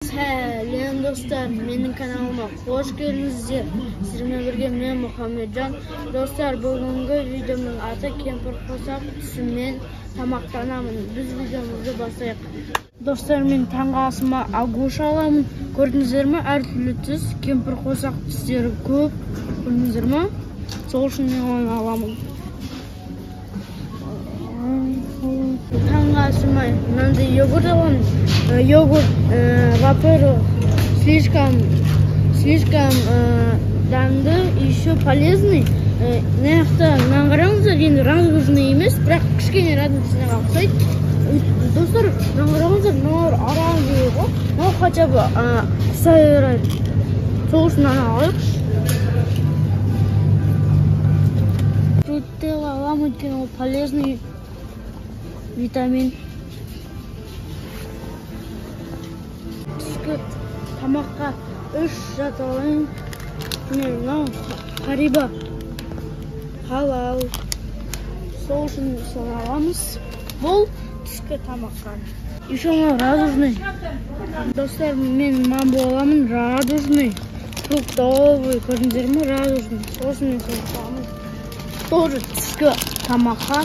Сәлем достар, менің каналыма қош келдіңіздер. Сіздермен бірге мен Мұхамеджан. Достар, бүгінгі видеомның аты кемпір қосақ түсімен тамақтанамын. Біз видеомызды бастайық. Достар, мен таңғы асыма агуша аламын. Көрдіңіздер ме? Әртүрлі түс, кемпір қосақ түстері көп. Көрдіңіздер ме? Сол үшін мен оны аламын. Таңғы асыма мынандай йогурт аламын. Йогурт, во-первых, слишком данды, еще полезный. Мынаяқта қараңыздар, енді радужный емес, бірақ кішкене радужныйға ұқсайды. Достар, қараңыздар, мыналар оранжевый ғой. Мынау хотя бы сайрайды. Сол үшін ана алайық. Фрутелла аламын, өйткені ол полезный витамин. Түскі тамаққа 3 зат алайын. Мынау қариба, халал. Сол үшін соны аламыз. Бұл түскі тамаққа. Еще мынау радужный. Достар, мен мамбо аламын, радужный. Фруктовый, көрдіңіздер ме? Радужный. Сол үшін мен соны аламын. Тоже түскі тамаққа.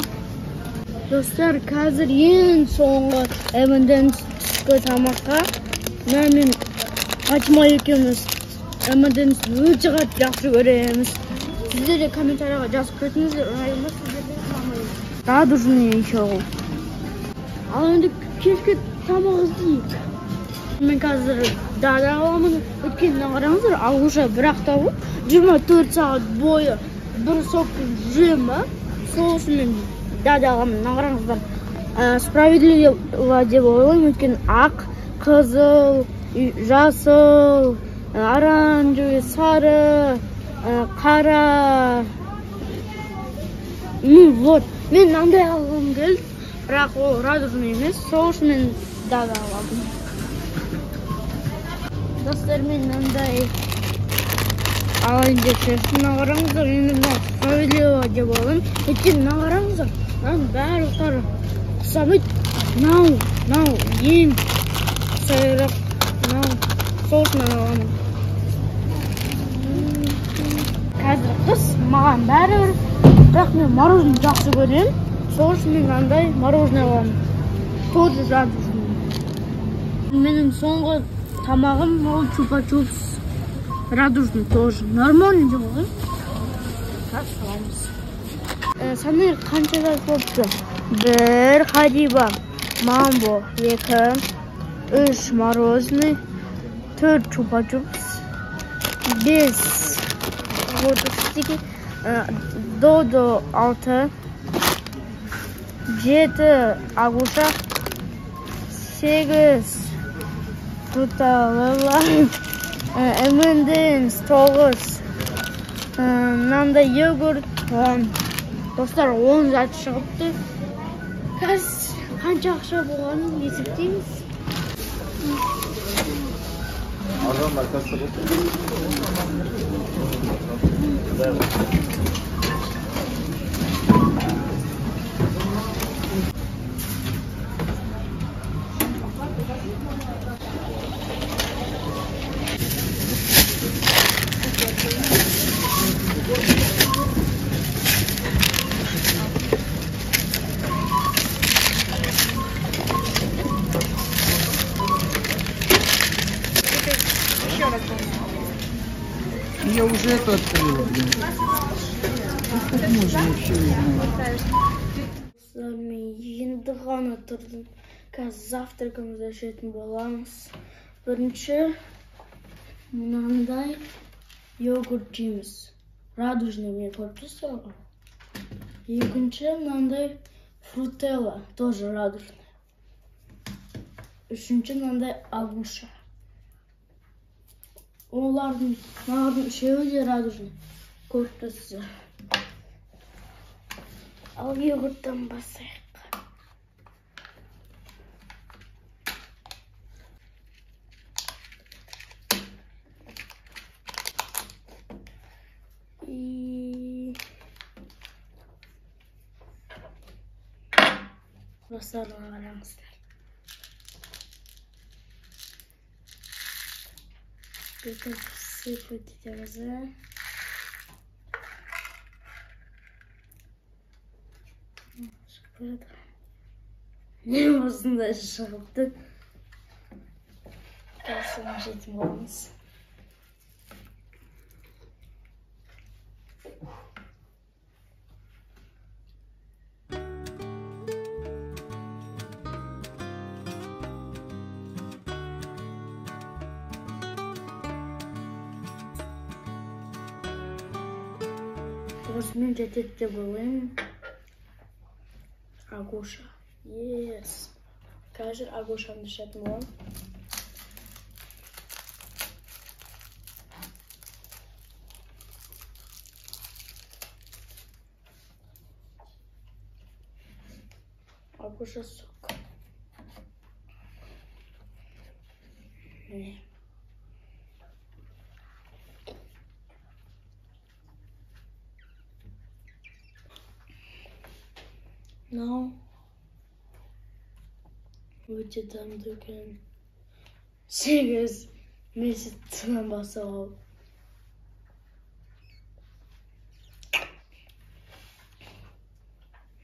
Достар, қазір ең соңғы M&M's түскі тамаққа. Мен Фатима екеуміз M&M's өте қатты жақсы көреміз. Сіздер де комментарияға жазып кетіңіздер, ұнайды ма сіздерге? Радужный еще ол. Ал енді кешкі тамақ іздейік. Мен қазір дада аламын. Өткеннен қараңыздар, алғыша бірақ тауып 24 сағат бойы бір соктың жемі. Сол үшін мен дада аламын. Қараңыздар, справедливо деп ойлаймын, өйткені ақ, қызыл, жасыл, оранжевый, сары, қара. Вот, мен мынандай алғым келді, бірақ ол радужный емес, сол үшін мен дада аламын. Достар, мен мынандай алайын деп шештім. Қараңыздар, енді мынау справедливо деп ойлаймын. Өйткені қараңыздар, мынаның барлықтары ұқсамайды. Мынау ең сайрақ, сол үшін аламын. Қазір қыс, маған бәрібір, бірақ мен мороженое жақсы көремін. Сол үшін мен мынандай мороженое аламын. Тоже радужный. Менің соңғы тамағым ол чупа-чупс. Радужный тоже. Нормальный деп ойлаймын. Қазір аламыз. Санайық қанша зат болыпты? 1 қариба, мамбо, 2, 3 мороженое, 4 чупа-чупс, 5 стики, додо 6, 7 агуша, 8 фрутелла, M&M's 9, мынандай йогурт 10. Достар, 10 зат шығыпты. Қазір қанша ақша болғанын есептейміз. Арзан маркасы бұл. Я уже это открыла, блин. Как можно вообще Енді ғана тұрдым. Қазір завтракымызды ішетін боламыз. Бірінші мынандай йогурт жейміз. Радужный мен көріп тұрсыздар ғой. Екінші мынандай фрутелла, тоже радужный. Үшінші мынандай агуша. Олардың үшеуі де радужный. Көріп тұрсыздар. Ал йогурттан басайық. Dostlarına қараңыздар. Sıfır tutacağımızı. Ne olsun da şaşırttı. Dostlarım jetim olmuş. Osman cetette bulayım. Agosha. Yes. Кажер Агошаны düşettim oğlum. Agosha sok. Ne? No. Vücudum dökün. Şeyiz. Mesut'tan basalım.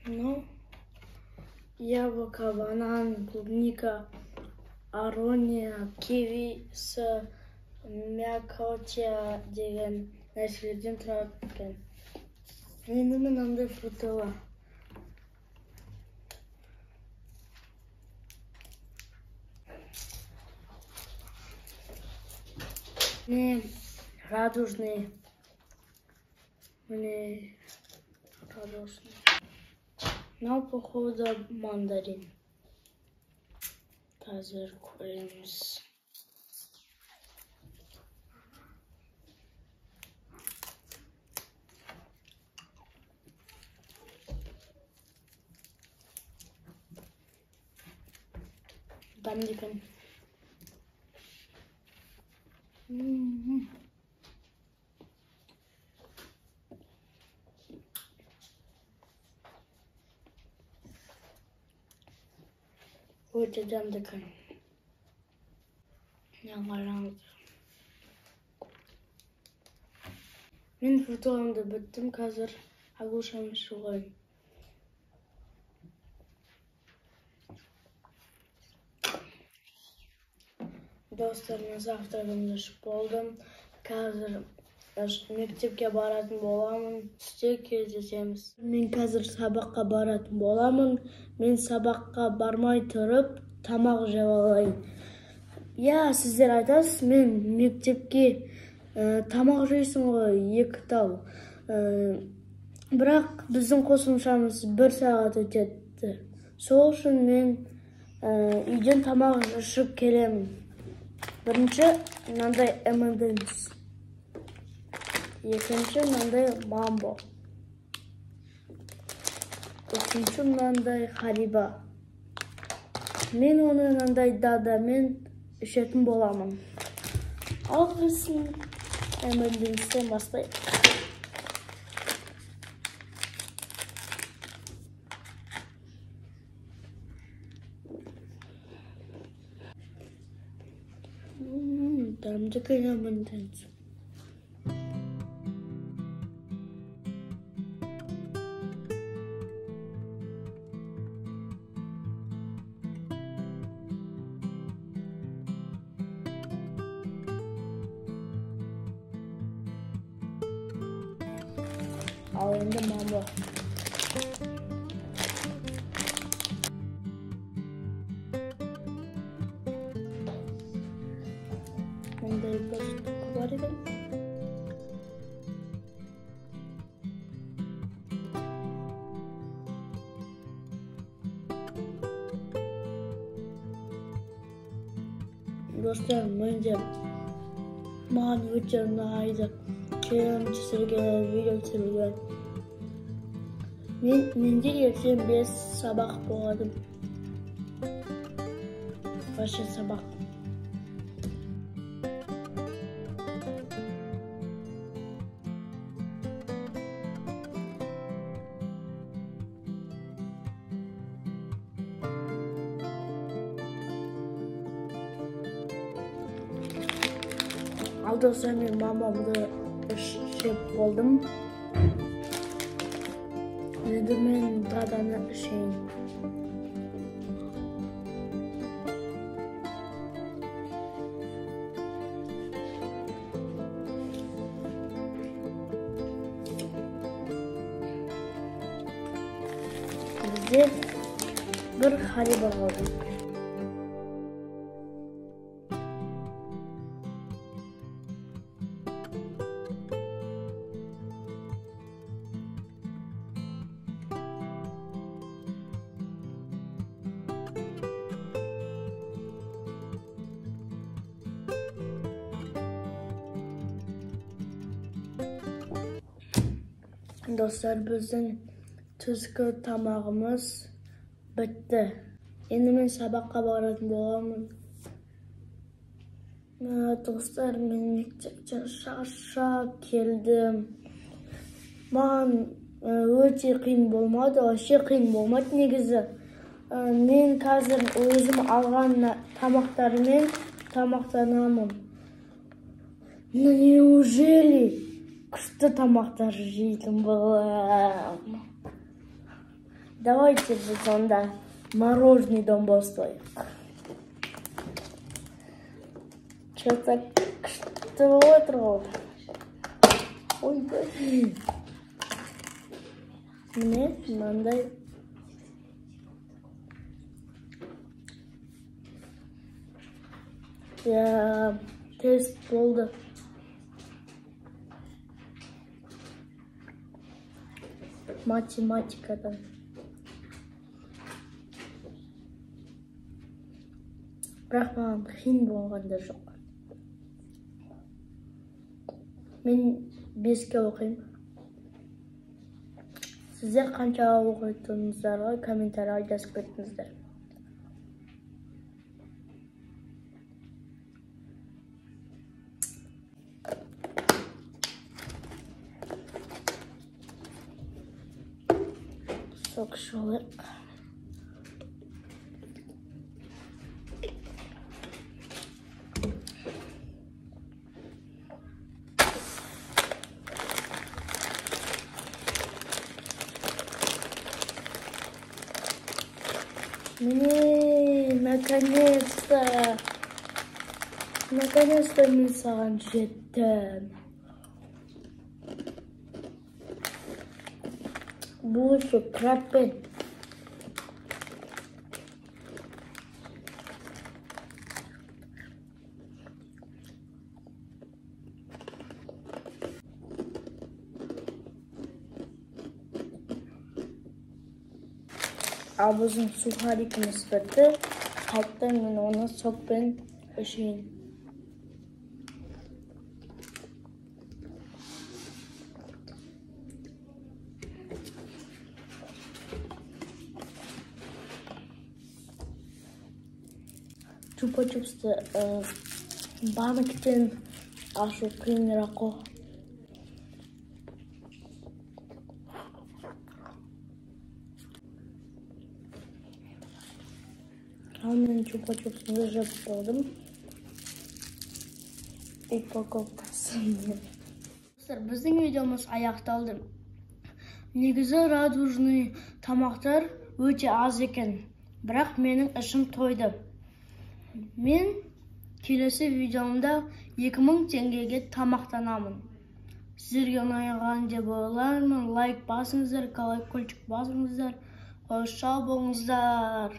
No. Яблоко, банан, клубника, арония, киви с мякотия деген нәрселерден тұрады екен. Енді мынандай фрутова. Не, радужный. Мне радостный. Но походу мандарин. Қазір көреміз. Damdikan. Өте дәмдікі. Яңараңыз. Мен фотоғымды біттім, қазір Агошаны шуғайым. Dostlarımla завтрагымды ішіп болдым. Қазір мектепке баратын боламын. Түсте кездесеміз. Мен қазір сабаққа баратын боламын. Мен сабаққа бармай тұрып, тамақ жеп алайын. Я, сіздер айтасыз, мен мектепке тамақ жейсің ғой, 2 тал. Бірақ біздің қосымшамыз 1 сағат өтеді. Сол үшін мен үйден тамақ ішіп келемін. Бірінші мынандай M&M's. Екінші мынандай Mambo. Үшінші мынандай Haribo. Мен оны мынандай дадамен ішетін боламын. Алғысын M&M'стен бастайық. Дәмді M&M's. Al енді Mambo. Мындай бір түкі бар екен. Dostlar, маған өте ұнайды. Челлендж түсірген, видео түсірген. Менде ертең 5 сабақ болады. Başka sabah. Ал достар, мен мамамды ішіп болдым. Енді мен даданы ішейін. Bizde bir Haribo oldu. Dostlar, bizden tuzlu tamağımız bitti. Endi men sabaqqa boradigan bo'laman. Dostlar, men maktabdan charchab keldim. Men o'ta qiyin bo'lmadi, o'sha qiyin bo'lmadi negizi. Men hozir o'zim olgan tamoqlarni tamoqtanaman. Неужели qishda tamoqlar yeydim bo'lam? Давайте biz onda мороженыйdan boshlayıq. Что-то qishda o'tirib. Oy, ne? Manday. Ya, test bo'ldi. Matematikadan. Biroq men qiyin bo'lganda yo'q. Men 5 ga o'qiyman. Sizlar qancha o'qiyotganingizlarga kommentariyga yozib ketingizlar. So'qishlik. Наконец-то мы саған жеттім. Bu şu krapın. Abuzun suharikimiz bitti. Hatta ben ona sokpen işin. Chupa chups'ta bana için aşu kıyınlara koy. Ben chupa chups'ını yiyip oldum. Упаковкасini. Dostlar, bizning videomuz oyoqtaldi. Negizi radujniy tamoqlar o'ta oz ekan, biroq mening ishim to'ydi. Men kelasi videomda 2000 tengega tamoqtanaman. Sizlarga yoqgan deb o'ylayman. Like bosingizlar, kolokольчик bosingizlar. Xo'sh bo'lingizlar.